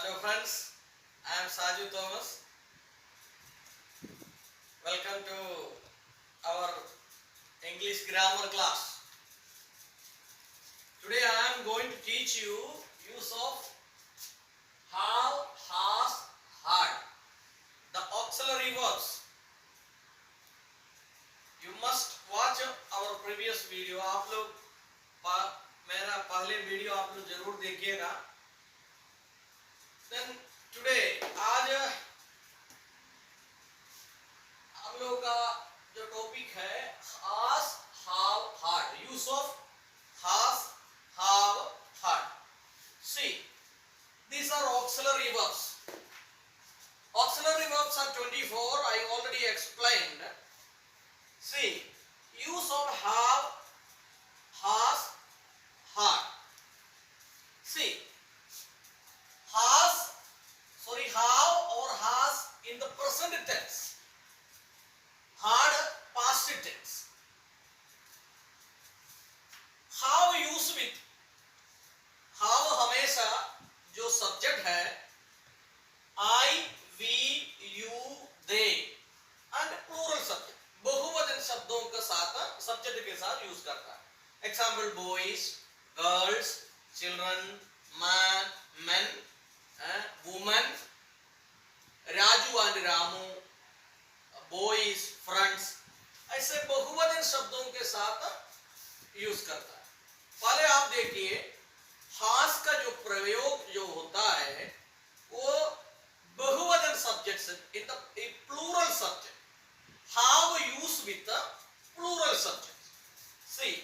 Hello friends, I am Saju Thomas. Welcome to our English grammar class. Today I am going to teach you use of have, has, had. The auxiliary verbs. You must watch our previous video. आप लोग मेरा पहले video आप लोग जरूर देखिएगा. Then today आज हम लोग का जो टॉपिक है has, have, had. Use of has, have, had. See, these are auxiliary verbs. Auxiliary verbs are 24. I already explained. See, use of have, has, had. See, have or has in the present tense. Had past tense. Have use with. have हमेशा जो subject है I, we, you, they and plural subject बहुवचन शब्दों के साथ subject के साथ use करता है. Example boys, girls, children, man, men, women, Raju and Ramu, boys, friends. ऐसे बहुवचन शब्दों के साथ यूज करता है. पहले आप देखिए has का जो प्रयोग जो होता है वो बहुवचन सब्जेक्ट से in the plural subject. have use with the plural subject. See,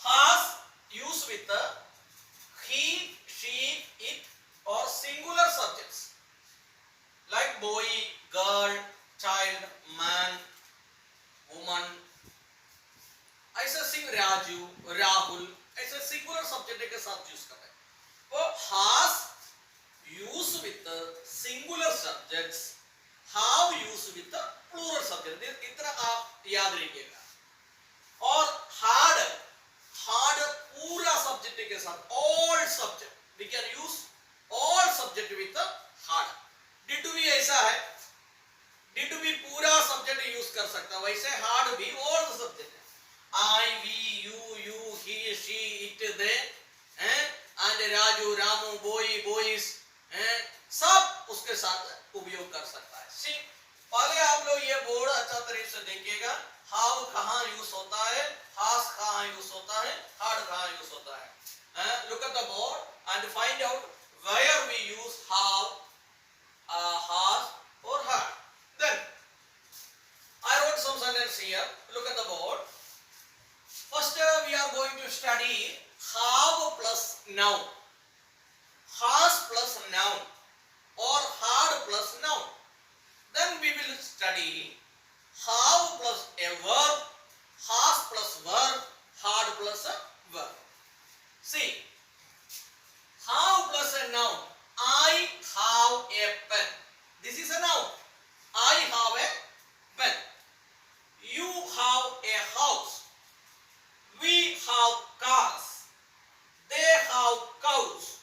has use with the he, she, it or singular subjects like boy, girl, child, man, woman. ऐसे सिंह राजू, राहुल ऐसे सिंगुलर सब्जेक्ट के साथ यूज कर रहे हैं. तो has use with the singular subjects, have use with the plural subject. इतना आप याद रखिएगा. और had पूरा सब्जेक्ट के साथ all subject. We can use all subject with the had. did to be ऐसा है. did to be पूरा सब्जेक्ट यूज कर सकता है. वैसे had भी all the subject है. I, we, you, he, she, it, they, and Raju, Ramu, boys, सब उसके साथ उपयोग कर सकता है. See, पहले आप लोग ये बोर्ड अच्छा तरीके से देखिएगा. हाउ कहाँ यूज होता है, has कहाँ यूज होता है, had कहाँ यूज होता है. Look at the board and find out where we use have, has or had. Then I wrote some sentence here. Look at the board. First we are going to study have plus noun, has plus noun or had plus noun. Then we will study have plus a verb, has plus verb, had plus a verb. See, have plus a noun. I have a pen. This is a noun. I have a pen. You have a house. We have cars. They have cows.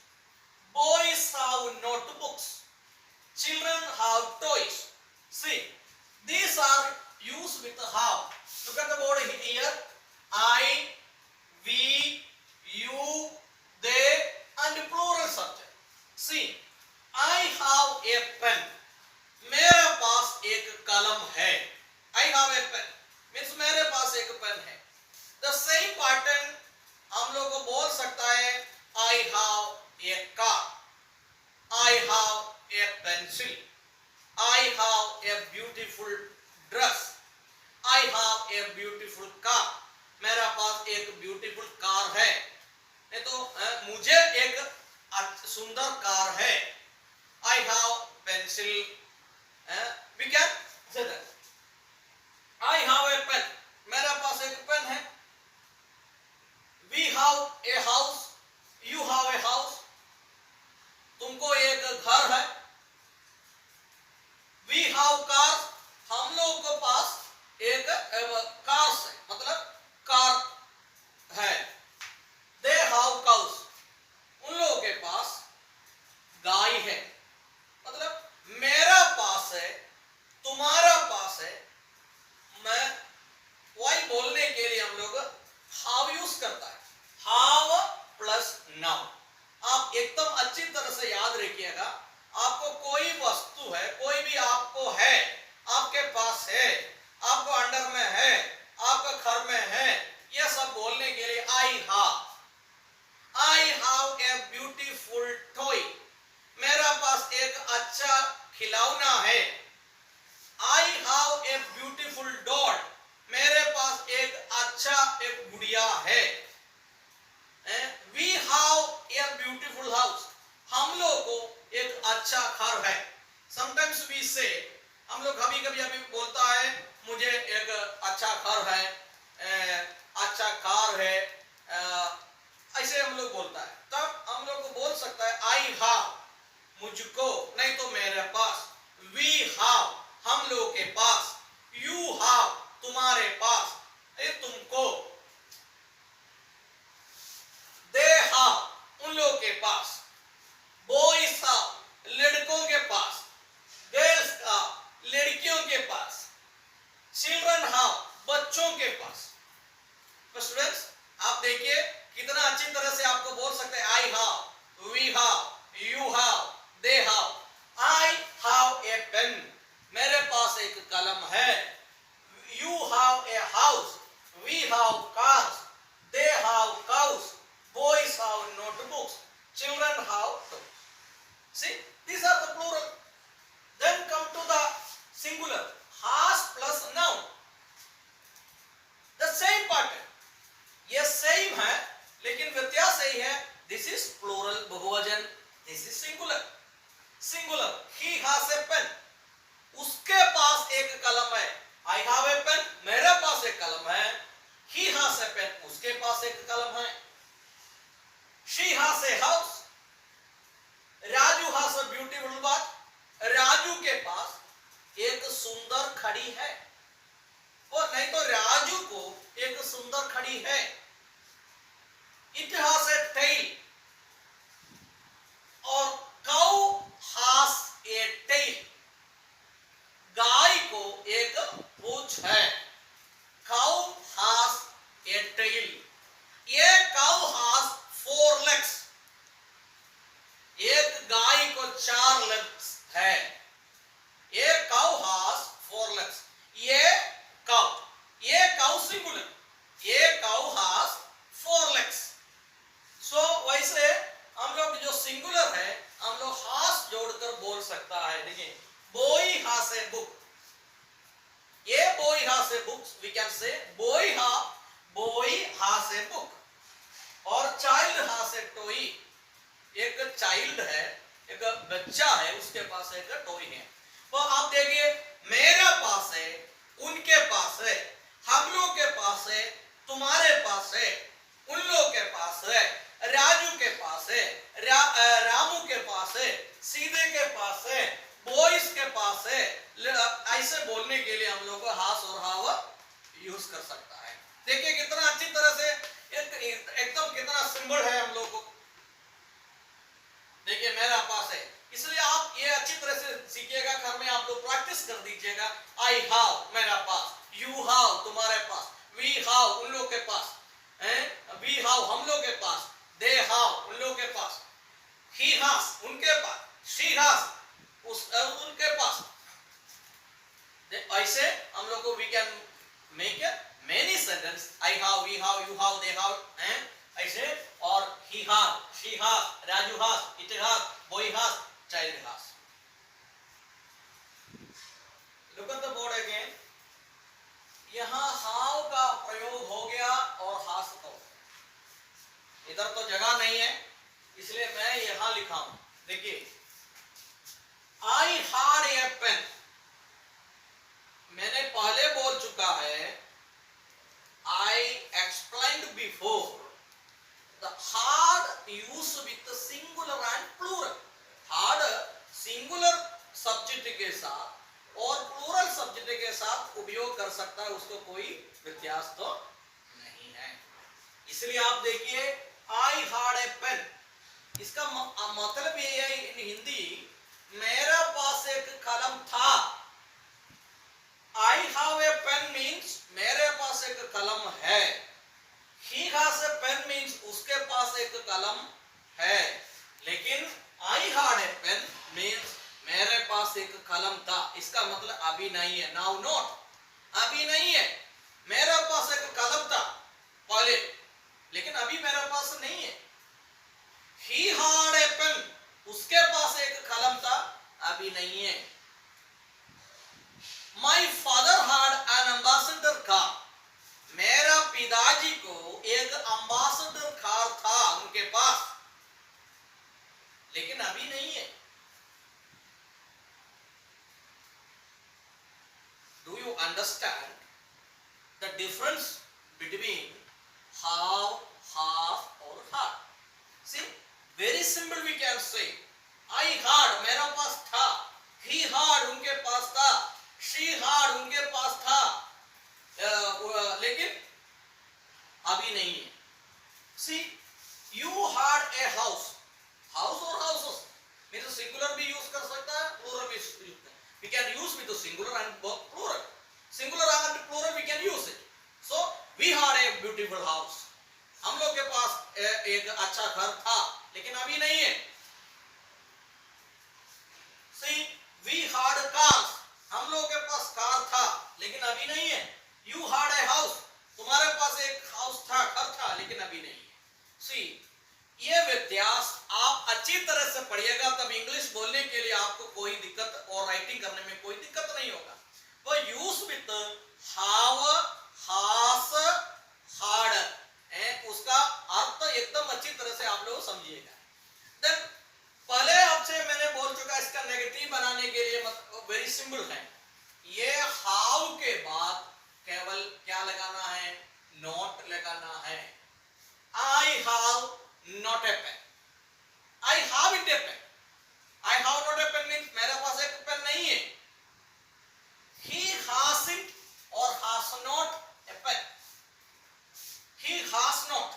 Boys have notebooks. Children have toys. See, these are used with have. Look at the board here. I, we, you, they and plural subject. See, I have a pen. मेरे पास एक कलम है. I have a pen means मेरे पास एक pen है. The same pattern हम लोग को बोल सकता है I have a car. I have a pencil. I have a beautiful dress. I have a beautiful car. मेरा पास एक beautiful car है. नहीं तो मुझे एक सुंदर कार है. I have pencil. We can say that. I have a pen. मेरा पास एक पेन है. We have a house. You have a house. तुमको एक घर है. We have cars. हम लोगों के पास एक cars है, मतलब कार है. They have cows. उन लोगों के पास गाय है. याद रखिएगा, आपको कोई वस्तु है, कोई भी आपको है, आपके पास है, आपको अंडर में है, आपका घर में है, यह सब बोलने के लिए I have a beautiful toy, मेरा पास एक अच्छा खिलौना है। I have a beautiful doll, मेरे पास एक अच्छा एक गुड़िया है। We have a beautiful house, हम लोग को एक अच्छा घर है। समटाइम्स वी से, हम लोग कभी कभी अभी बोलता है मुझे एक अच्छा घर है, अच्छा कार है, ऐसे हम लोग बोलता है, तब हम लोग को बोल सकता है आई हैव, मुझको, नहीं तो मेरे पास, वी हैव, हम लोग के पास, यू हैव, तुम्हारे पास, ये तुमको, दे हैव, उन लोग के पास, बॉयज हैव, लड़कों के पास, गर्ल्स हैव, लड़कियों के पास, चिल्ड्रन हैव, बच्चों के पास। तो स्टूडेंट्स, आप देखिए कितना अच्छी तरह से आपको बोल सकते हैं I have, we have, you have, they have. I have a pen, मेरे पास एक कलम है। You have a house, we have cars, they have cows, boys have notebooks, children have toys. See, these are the plural. Then come to the singular, has plus noun. The same pattern. ये same है, लेकिन व्यत्यास यही है, this is plural बहुवचन, this is singular. Singular, he has a pen, उसके पास एक कलम है। I have a pen, मेरे पास एक कलम है। He has a pen, उसके पास एक कलम है। She has a house, Raju has a beautiful bath, Raju के पास एक सुंदर खड़ी है। और नहीं तो राजू को एक सुंदर खड़ी है। It has a tail, और cow has a tail, गाय को एक पूंछ है। Cow has a tail, ये cow has 4 legs, एक गाय को 4 legs है। ये cow has 4 legs, ये cow singular, ये cow has 4 legs. So वैसे हम लोग जो सिंगुलर है, हम लोग has जोड़कर बोल सकता है। देखिए, boy has a book, ये boy has a book, we can say boy has a book. और child has a toy, एक चाइल्ड है, एक बच्चा है, उसके पास एक टॉय है। तो आप देखिए, मेरे पास है, उनके पास है, हम लोग के पास है, तुम्हारे पास है, उन लोग के पास है, राजू के पास है, रामू के पास है, सीधे के पास है, बॉयज के पास है। ऐसे बोलने के लिए हम लोग को हास और हाव यूज कर सकता है। देखिए कितना अच्छी तरह से एकदम कितना सिंबल है हम लोग को। देखिए मेरा पास है, इसलिए आप ये अच्छी तरह से सीखिएगा, घर में आप लोग प्रैक्टिस कर दीजिएगा। आई हैव, मेरा पास, यू हैव, तुम्हारे पास, वी हैव, उन लोग के पास, वी हैव, हम लोग के पास, दे हैव, उन लोग के पास, ही हैज, उनके पास, शी हैज, उनके पास। ऐसे हम लोग को we can make a many sentence, I have, we have, you have, they have, ऐसे, और he has, she has, Raju has, it has, boy has, child has. Look at the board again. यहाँ have का प्रयोग हो गया और has का। इधर तो जगह नहीं है, इसलिए मैं यहाँ लिखा हूं। देखिए, I had a pen, मैंने पहले बोल चुका है, I explained before. The had used with singular and plural. Had singular subject के साथ और plural subject के साथ उपयोग कर सकता है, उसको कोई व्यत्यास तो नहीं है। इसलिए आप देखिए, I had a pen, इसका मतलब ये है इन हिंदी, मेरा पास एक कलम था। I have a pen means मेरे पास एक कलम है। He has a pen means उसके पास एक कलम है। लेकिन I had a कलम था, इसका मतलब अभी नहीं है, नाउ नॉट, अभी नहीं है। मेरे पास एक कलम था पहले, लेकिन अभी मेरे पास नहीं है। ही had a pen, उसके पास एक कलम था, अभी नहीं है। My father had an ambassador car, मेरा पिताजी को एक अम्बासडर कार था उनके पास, लेकिन अभी नहीं है। Do you understand the difference between have, और had? See, very simple we can say. I had, मेरा पास था, he had, उनके पास था, she had, उनके पास था, लेकिन अभी नहीं है। See, you had a house, house और houses means singular भी यूज कर सकता है, plural भी यूज कर सकता है। We can use with the singular and plural. Singular and plural we can use it. So we had a beautiful house, हम लोग के पास एक अच्छा घर था, लेकिन अभी नहीं है। See, we had cars, हम लोग के पास कार था, लेकिन अभी नहीं है। You had a house, तुम्हारे पास एक हाउस था, घर था, लेकिन अभी नहीं है। See, ये व्यत्यास आप अच्छी तरह से पढ़िएगा, तब इंग्लिश बोलने के लिए आपको कोई दिक्कत और राइटिंग करने में कोई दिक्कत नहीं होगा। वो use with how, has, hard, उसका अर्थ एकदम अच्छी तरह से आप लोग समझिएगा। देन पहले आपसे मैंने बोल चुका, इसका नेगेटिव बनाने के लिए वेरी सिंपल है। ये हाउ के बाद केवल क्या लगाना है, नॉट लगाना है। I have not a pen, I have it a pen, I have not a pen means मेरे पास एक पेन नहीं है। ही हैज इट और has not a pen, he has not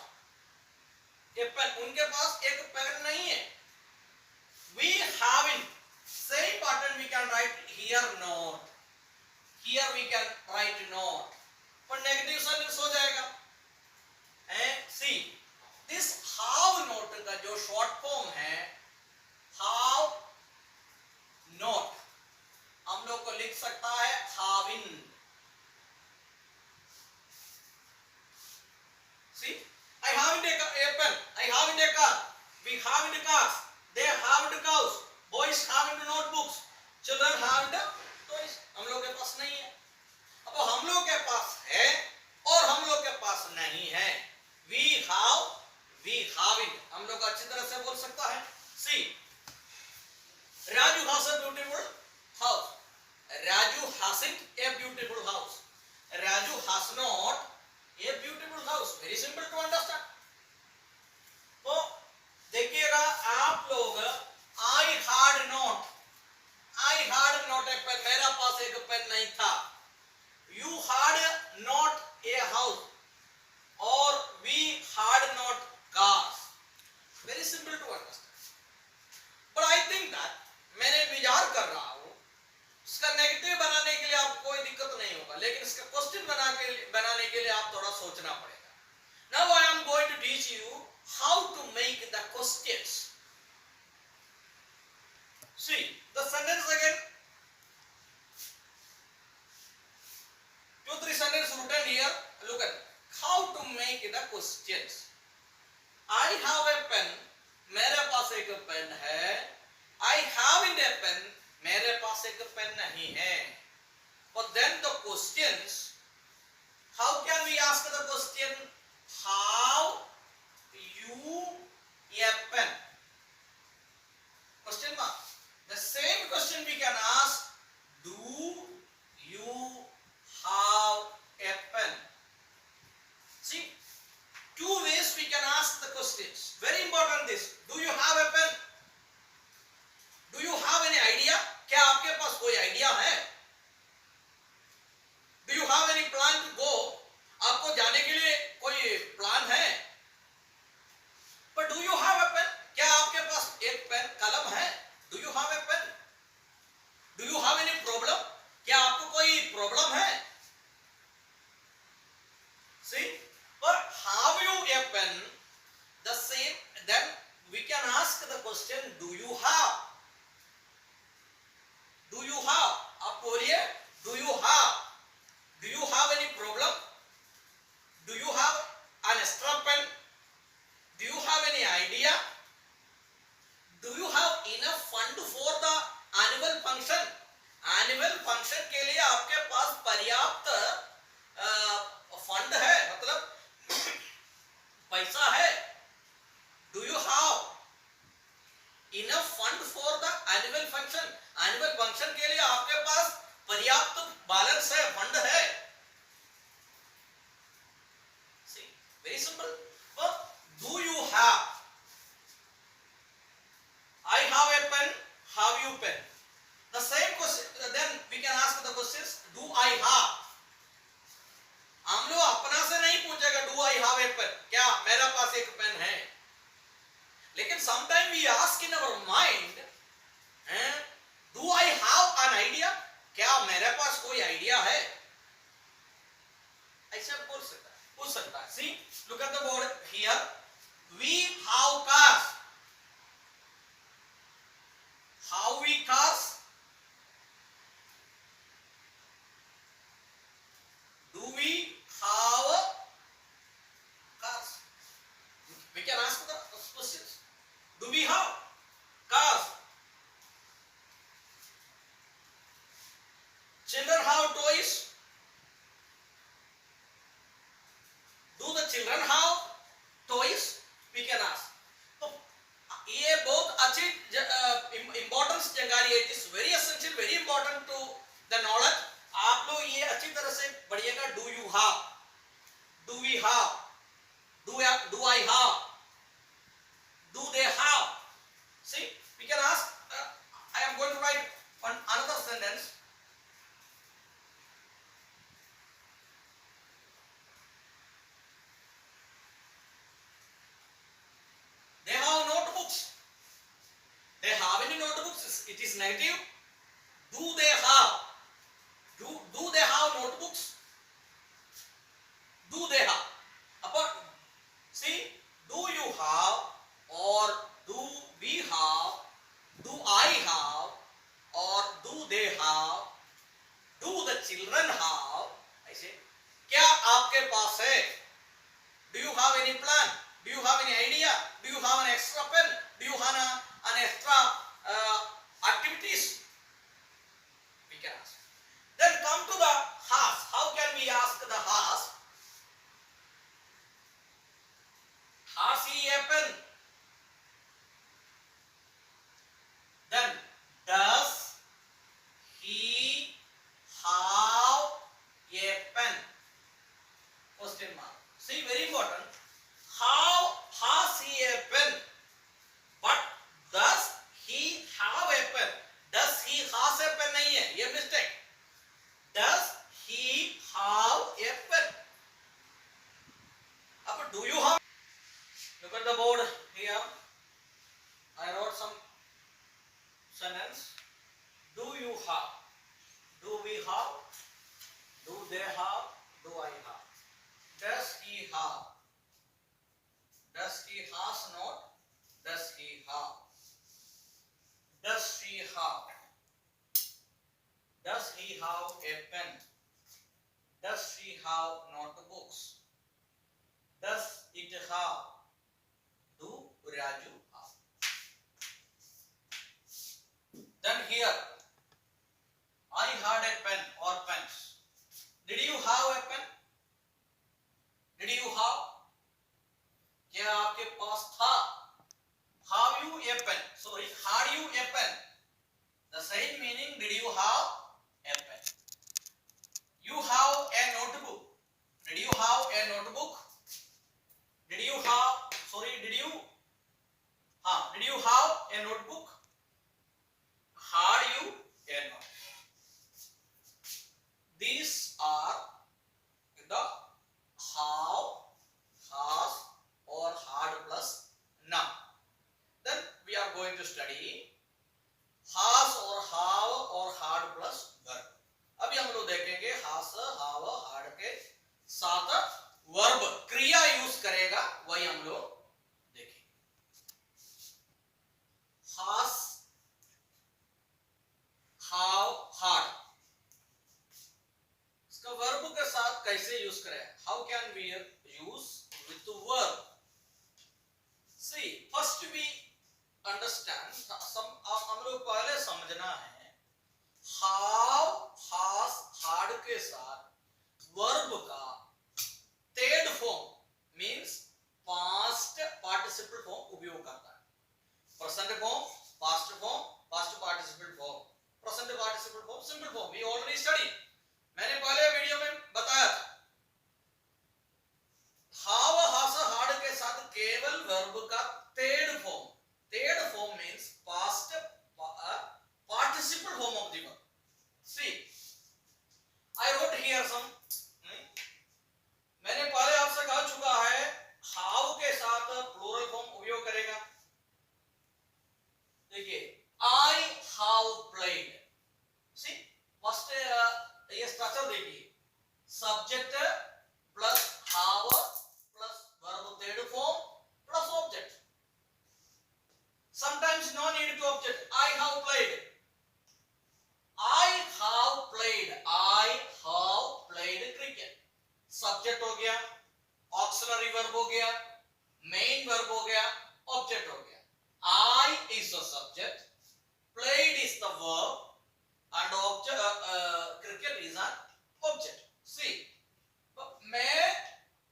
a pen, उनके पास एक पेन नहीं है। we having, same pattern we can write here not, here we can write not, पर नेगेटिव सेंटेंस हो जाएगा। see, this have not का जो शॉर्ट फॉर्म है have not, हम लोग को लिख सकता है having। See, I haven't a pen, I haven't a car, we haven't cars, they haven't cows, boys haven't notebooks, children haven't toys, हम लोग के पास नहीं है। अब हम लोग के पास है और हम लोग के पास नहीं है। We have, we haven't, हम लोग अच्छी तरह से बोल सकता है। See, Raju has a beautiful house, Raju hasn't a beautiful house, Raju has not a beautiful house, very simple to understand। तो देखिएगा आप लोग, I had not, I had not a pen, मेरा पास एक पेन नहीं था। You had not a house और we had not cars, very simple to understand। But I think that मैंने विचार कर रहा हूँ, इसका नेगेटिव बनाने के लिए आपको कोई दिक्कत नहीं होगा, लेकिन इसका क्वेश्चन बनाने के लिए आप थोड़ा सोचना पड़ेगा। Now I am going to teach you how to make the questions. See the sentence again, 2-3 sentences written here. Look at how to make the questions. I have a pen, मेरे पास एक पेन है। I haven't a pen, मेरे पास एक pen नहीं है। But then the questions, how can we ask the question? How you a pen? Question mark. The same question we can ask, do you have a pen? See, two ways we can ask the questions. Very important this. Do you have a pen? Do you have any idea? क्या आपके पास कोई idea है? Do you have any plan to go? आपको जाने के लिए कोई plan है? But do you have a pen? क्या आपके पास एक पेन, कलम है? Do you have a pen? Do you have any problem? क्या आपको कोई प्रॉब्लम है? See, but have you a pen? The same. Then we can ask the question, do you have? Do you have? Enough fund for the annual function, annual function के लिए आपके पास पर्याप्त fund है, मतलब पैसा है। Do you have enough fund for the annual function, annual function के लिए आपके पास पर्याप्त बैलेंस है, फंड है। See, very simple. But do you have? I have a pen. Have you pen? The same question. Then we can ask the questions. Do I have? हम लोग अपना से नहीं पूछेगा do I have a pen, क्या मेरा पास एक पेन है। लेकिन sometime we ask in our mind, do I have an idea, क्या मेरे पास कोई आइडिया है, ऐसा पूछ सकता है। See, look at the board here. We have cars. Have we cars? Do we have cars? We can ask the questions. Do we have cars? Children have toys. Do the children have toys? We can ask. तो ये बहुत अच्छी importance जंगारी है। It is very essential, very important to the knowledge. आप लोग ये अच्छी तरह से पढ़िएगा। Do you have, do we have, do I have, do they have. See, we can ask, I am going to write another sentence. They have notebooks. They have any notebooks? It is negative. Do they have? Do they have notebooks? Do they have? Upon, see, do you have or do we have? Do I have or do they have? Do the children have? ऐसे क्या आपके पास है? Do you have any plan? Do you have any idea? Do you have an extra pen? Do you have an extra activities? We can ask. Then come to the has. How can we ask the has? Has he a pen? Then does he have a pen? Question mark. See, very important. How has he a pen? But does he have a pen? Does he has a pen नहीं है, ये mistake. Does he have a pen? अब do you have? Look at the board here. I wrote some sentence. Do you have? Do we have? Do they have? Do I have? Does he have? Does he has not? Does he have? Does she have? Does he have a pen? Does she have notebooks? Does it have? Do Raju have? Then here, I had a pen or pens. Did you have a pen? Did you have? क्या आपके पास था? Have you a pen? Sorry, had you a pen? The same meaning. Did you have a pen? You have a notebook. Did you have a notebook? Did you have? Sorry, did you? Did you have a notebook? Had you a notebook? These are the have, has, or had plus noun. Then we are going to study has or have or had plus verb. अभी हम लोग देखेंगे has, have, had के साथ verb क्रिया use करेगा, वही हम लोग देखेंगे। has, have, had, इसका verb के साथ कैसे यूज करें? How can we use with the verb? See, first we understand some लेना है हाव हास हार्ड के साथ वर्ब का third form means past participle form उपयोग करता है. Present form, past form, past participle form, present participle form, simple form. We already study. मैंने पहले वीडियो में बताया था. हाव हास हार्ड के साथ केवल वर्ब का third form. Third form means past participle form of the verb. See, I wrote here some. मैंने पहले आपसे कह चुका है हाउ के साथ प्लूरल फॉर्म उपयोग करेगा. देखिए, I have played. See, first ये स्ट्रक्चर देखिए. Subject plus have plus verb third form plus object. Sometimes no need to object. I have played. I have played. I have played cricket. Subject हो गया, auxiliary verb हो गया, main verb हो गया, object हो गया. I is the subject, played is the verb, and cricket is an object. See, मैं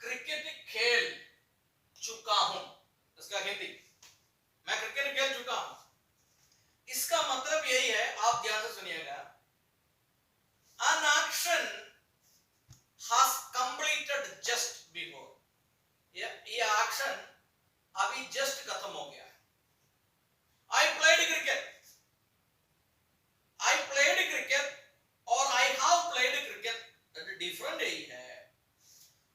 cricket खेल चुका हूं. इसका हिंदी, मैं क्रिकेट खेल चुका हूं. इसका मतलब यही है, आप ध्यान से सुनिएगा. An action has completed just before. ये एक्शन अभी जस्ट खत्म हो गया. I played cricket. I played cricket और I have played cricket different ही है.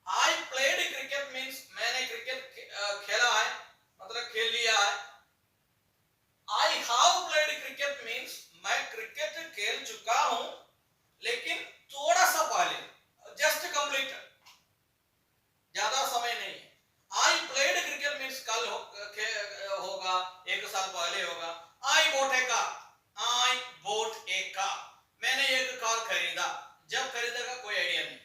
I played cricket means मैंने क्रिकेट खेला है, मतलब खेल लिया है. I have played cricket means मैं क्रिकेट खेल चुका हूं, लेकिन थोड़ा सा पहले, जस्ट कंप्लीटेड, ज्यादा समय नहीं है. I played cricket means कल होगा, एक साल पहले होगा. I bought a car. I bought a car. मैंने एक कार खरीदा. जब खरीदेगा कोई आइडिया नहीं,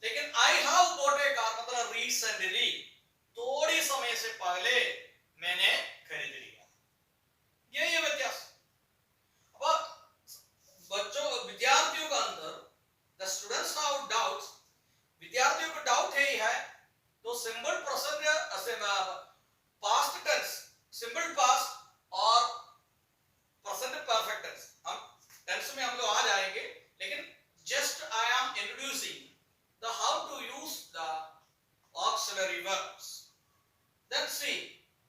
लेकिन I have bought a car मतलब recently, थोड़ी समय से पहले मैंने खरीद लिया. यही व्यत्यास. अब बच्चों, विद्यार्थियों का अंदर, the students have doubts. विद्यार्थियों को डाउट है तो simple present, past tense, simple past और प्रेजेंट परफेक्ट टेंस, हम टेंस में हम लोग आ जाएंगे, लेकिन just I am introducing the how to use the auxiliary verbs. Then see,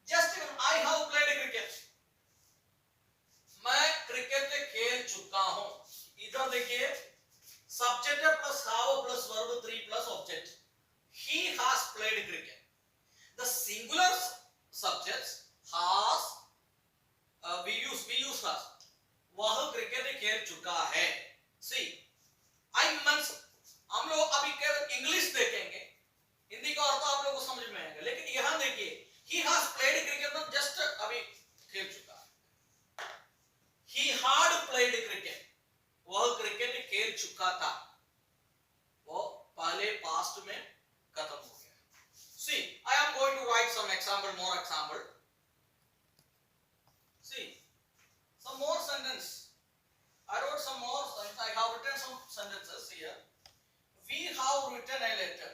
just I have played cricket, मैं क्रिकेट खेल चुका हूं. इधर देखिए, subject plus have plus verb 3 plus object. He has played cricket. The singular subjects has, we use has. वह cricket खेल चुका है. See, I means हम लोग अभी केवल इंग्लिश देखेंगे, हिंदी का अर्थ आप लोगों को समझ में आएगा, लेकिन यहां देखिए, he has played cricket तो जस्ट अभी खेल चुका है. He had played cricket. वह क्रिकेट खेल चुका था, वो पहले पास्ट में खत्म हो गया. See, I am going to write some example, more example. See, some more sentence. I wrote some more. I have written some sentences here. We have written a letter.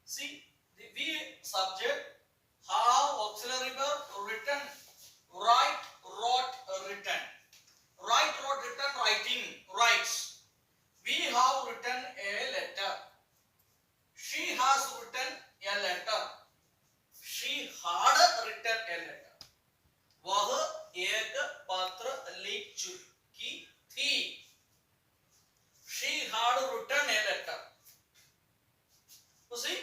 See, the we subject, have auxiliary verb, written, write, wrote, written. Write, wrote, written, writing, writes. We have written a letter. She has written a letter. She had written a letter. वह एक पत्र लिख चुकी थी. She had written a letter. तो see,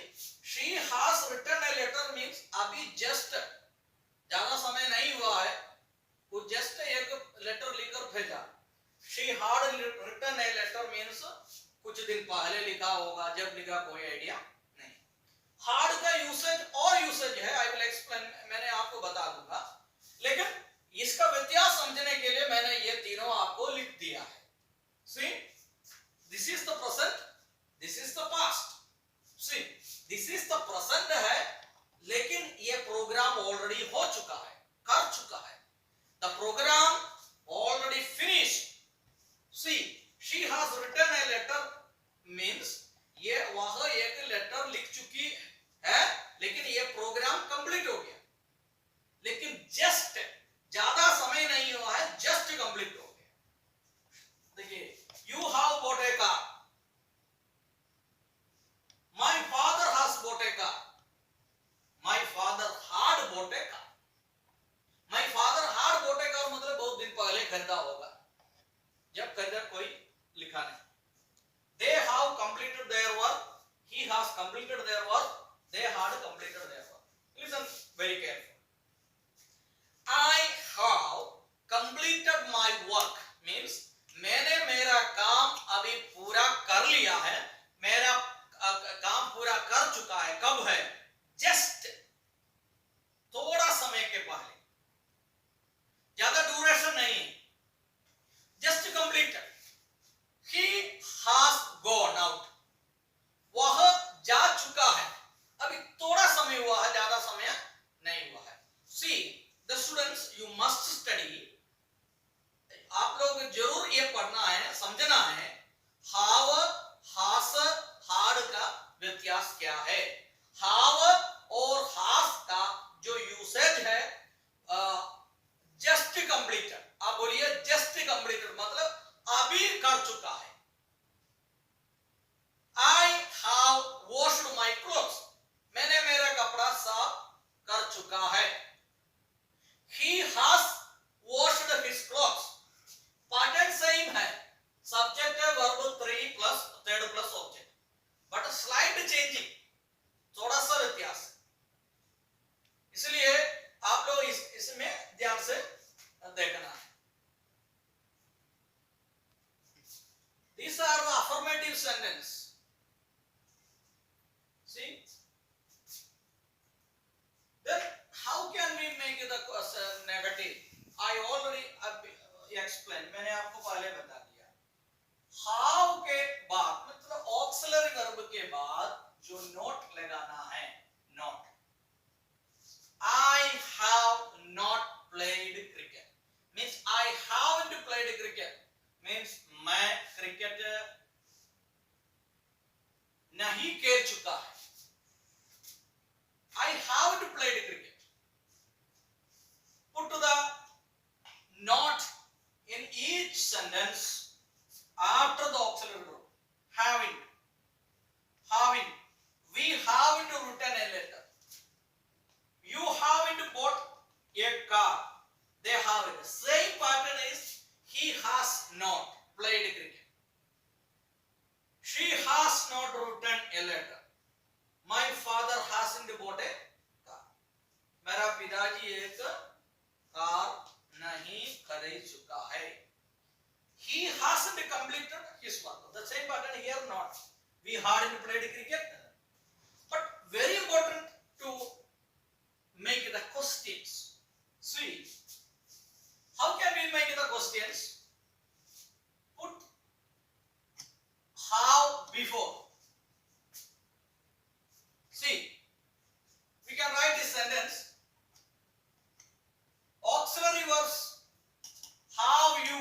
she has written a letter means अभी just, ज्यादा समय नहीं हुआ है, वो जस्ट एक लेटर लिखकर भेजा. She had written a letter means कुछ दिन पहले लिखा होगा, जब लिखा कोई आइडिया नहीं. हार्ड का यूसेज और यूसेज है, आई विल एक्सप्लेन, मैंने आपको बता दूंगा, लेकिन इसका व्यत्यास समझने के लिए मैंने ये तीनों आपको लिख दिया है. See, this is the present, this is the past. See, this is the present है, लेकिन ये प्रोग्राम ऑलरेडी हो चुका है, कर चुका है. The program already finished. खरीदा होगा, जब खरीदा कोई लिखा नहीं. They have completed their work. He has completed their work. They had completed their work. Listen very carefully. I have completed my work means मैंने मेरा काम अभी पूरा कर लिया है, मेरा काम पूरा कर चुका है. कब है? जस्ट थोड़ा समय के पहले, ज्यादा ड्यूरेशन नहीं है. Just completed. He has gone out. वह जा चुका है, अभी थोड़ा समय हुआ है, ज्यादा समय नहीं हुआ है. See, the students, you must study. आप लोग जरूर ये पढ़ना है, समझना है have, has, had का व्यत्यास क्या है. have और has का जो यूसेज है जस्ट कंप्लीटेड. आप बोलिए जस्ट कंप्लीटेड मतलब अभी कर चुका है. I have washed my clothes. मैंने मेरा कपड़ा साफ कर चुका है. He has washed his clothes. Pattern same है, सब्जेक्ट है verb 3 plus third plus object, but slide changing, थोड़ा सा व्यत्यास. इसलिए आप लोग इसमें ध्यान से देखना है. These are the affirmative sentence. See, then how can we make the negative? I already explained. मैंने आपको पहले बता दिया. How के बाद मतलब auxiliary verb के बाद जो नोट लगाना है, note. I have not played cricket means I haven't played cricket means मैं क्रिकेट नहीं खेल चुका है. I haven't played cricket. Put the not in each sentence after the auxiliary verb. Having. We haven't written a letter. You haven't bought a car. They haven't. Same pattern is he has not played cricket. She has not written a letter. My father hasn't bought a car. मेरा पिताजी एक car नहीं खरीद चुका है. He hasn't completed his work. The same pattern here not. We hadn't played cricket. But very important to make the questions. See, how can we make the questions? Put how before. See, we can write this sentence. Auxiliary verbs. Have you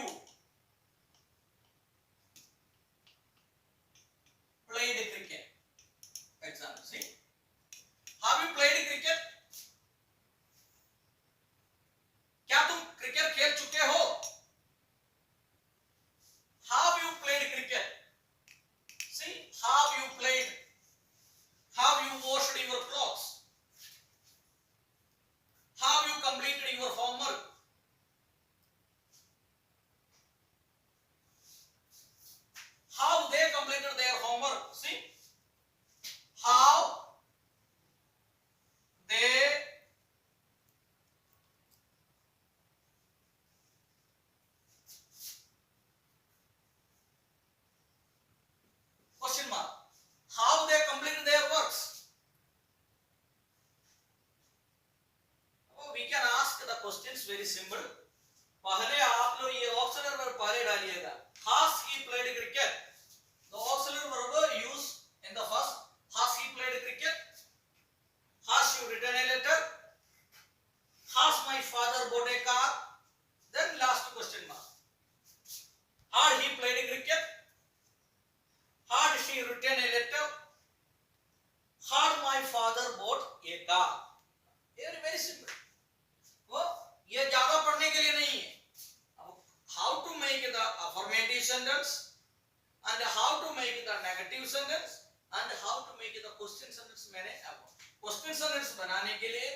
played cricket? Example. See, have you played cricket? क्या तुम cricket खेल चुके हो? Have you played cricket? See, have you played? Have you washed your clothes? Have you completed your homework? How they completed their homework? See, how they question mark. How they completed their works? We can ask the questions very simple. पहले आप लोग ये auxiliary verb पहले डालिएगा. Has he played cricket? The auxiliary verb used in the first. Has he played cricket? Has you written a letter? Has my father bought a car? Then last question mark. Had he played cricket? Had she written a letter? Had my father bought a car? Very simple. वो ये ज्यादा पढ़ने के लिए नहीं है. How to make the affirmative sentence and how to make the negative sentence and how to make the question sentence. मैंने question sentence बनाने के लिए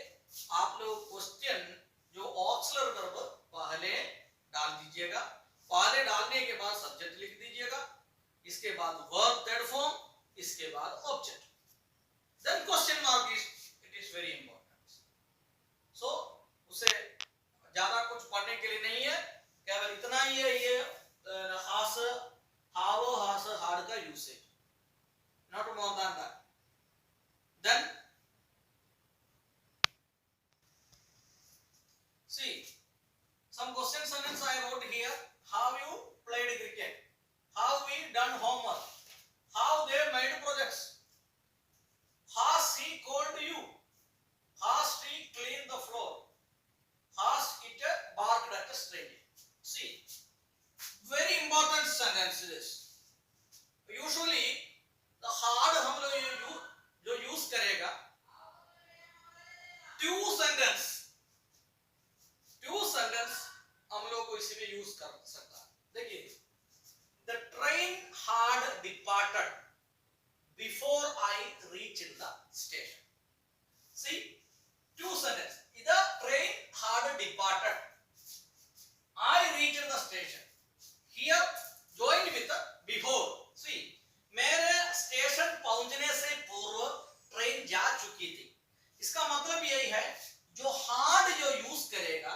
आप लोग क्वेश्चन जो ऑक्सिलरी वर्ब पहले डाल दीजिएगा। पहले डालने के बाद सब्जेक्ट लिख दीजिएगा, इसके बाद वर्ब थर्ड फॉर्म, इसके बाद object, then question mark is it is very important. So उसे ज्यादा कुछ पढ़ने के लिए नहीं है, केवल इतना ही है, ये हास हाव हास हार्ड का usage, not more than that. Then see some questions sentence I wrote here. How you played cricket, how we done homework, how they made projects, has he called you, has he cleaned the floor, has it barked at a stranger. See, very important sentence this. Usually the hard हम लोग जो use करेगा two sentence, two sentence हम लोग को इसी में use कर सकता है। देखिए, the train had departed before I reached the station. See, two sentences. The train had departed, I reached the station. Here joined with the before. See, मेरे स्टेशन पहुंचने से पूर्व ट्रेन जा चुकी थी। इसका मतलब यही है, जो हार्ड जो यूज करेगा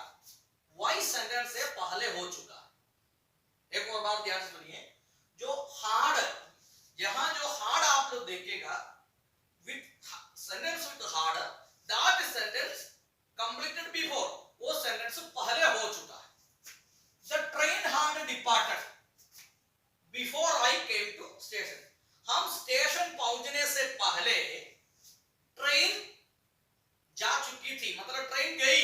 वही सेंटेंस से पहले हो चुका है। एक और बार ध्यान से सुनिए, जो हार्ड, यहां जो हार्ड आप लोग देखेगा with sentence with had, that sentence completed before, वो सेंटेंस पहले हो चुका है। The train had departed before I came to station, हम स्टेशन पहुंचने से पहले ट्रेन जा चुकी थी, मतलब ट्रेन गई।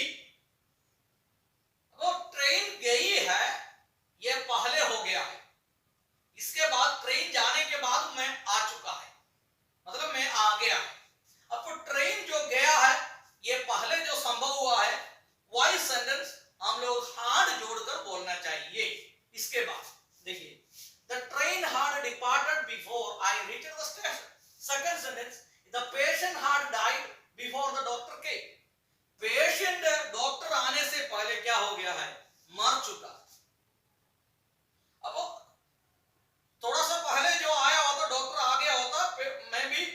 वो ट्रेन गई है, यह पहले हो गया है। इसके बाद ट्रेन जाने के बाद मैं आ चुका है, मतलब मैं आ गया है। अब तो ट्रेन जो गया है, यह पहले जो संभव हुआ है, वही सेंटेंस हम लोग हार्ड जोड़कर बोलना चाहिए। इसके बाद देखिए, the train had departed before I reached the station. Second sentence, the patient had died before the doctor came. Patient doctor आने से पहले क्या हो गया है, मर चुका। अब थोड़ा सा पहले जो आया होता, डॉक्टर आ गया होता, मैं भी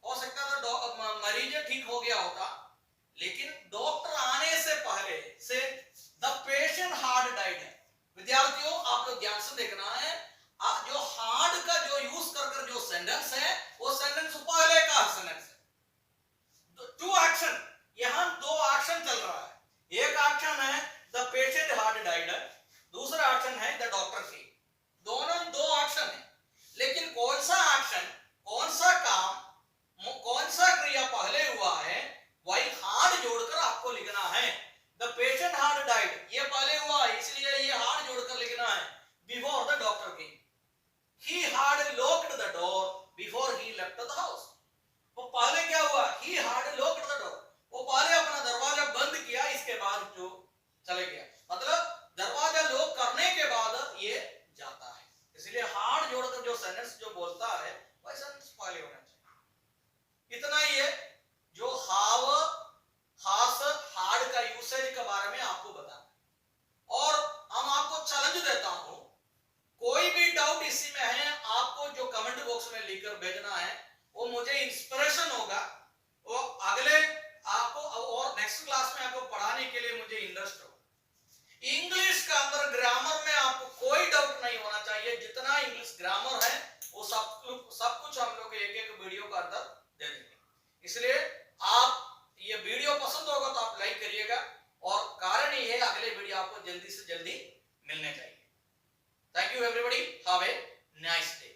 हो सकता था मरीज ठीक हो गया होता, लेकिन डॉक्टर आने से पहले से द पेशेंट हार्ड डाइड है। विद्यार्थियों, आप लोग ध्यान से देखना है, जो हार्ड का जो यूज कर जो सेंटेंस है, वो सेंटेंस पहले का सेंटेंस है। टू एक्शन, यहां दो एक्शन चल रहा है। एक एक्शन है द पेशेंट हार्ड डाइड, दूसरा एक्शन है द डॉक्टर की। दोनों दो एक्शन है, लेकिन कौन सा एक्शन, कौन सा काम, कौन सा क्रिया पहले हुआ है, वही हार्ड जोड़कर आपको लिखना है। द पेशेंट हार्ड डाइड, ये पहले हुआ है, इसलिए ये हार्ड जोड़कर लिखना है बिफोर द डॉक्टर की। He had locked the door before he left the house. वो पहले क्या हुआ, he had locked the door, वो पहले अपना दरवाजा बंद किया, इसके बाद जो चले गया, मतलब दरवाजा लॉक करने के बाद ये जाता है। इसलिए हार्ड जोड़कर जो सेंटेंस जो बोलता है, वह सेंटेंस पहले होना चाहिए। इतना ही है जो हाव हास हार्ड का यूसेज के बारे में आपको बताना। और हम आपको चैलेंज देता हूं, कोई भी डाउट इसी में है, आपको जो कमेंट बॉक्स में लिखकर भेजना है, वो मुझे इंस्पिरेशन होगा, वो अगले आपको और नेक्स्ट क्लास में आपको पढ़ाने के लिए मुझे इंटरेस्ट हो। इंग्लिश का अंदर ग्रामर में आपको कोई डाउट नहीं होना चाहिए, जितना इंग्लिश ग्रामर है वो सब कुछ हम लोग एक एक वीडियो का अंदर दे देंगे। इसलिए आप ये वीडियो पसंद होगा तो आप लाइक करिएगा, और कारण ये है अगले वीडियो आपको जल्दी से जल्दी मिलने चाहिए। Thank you everybody. Have a nice day.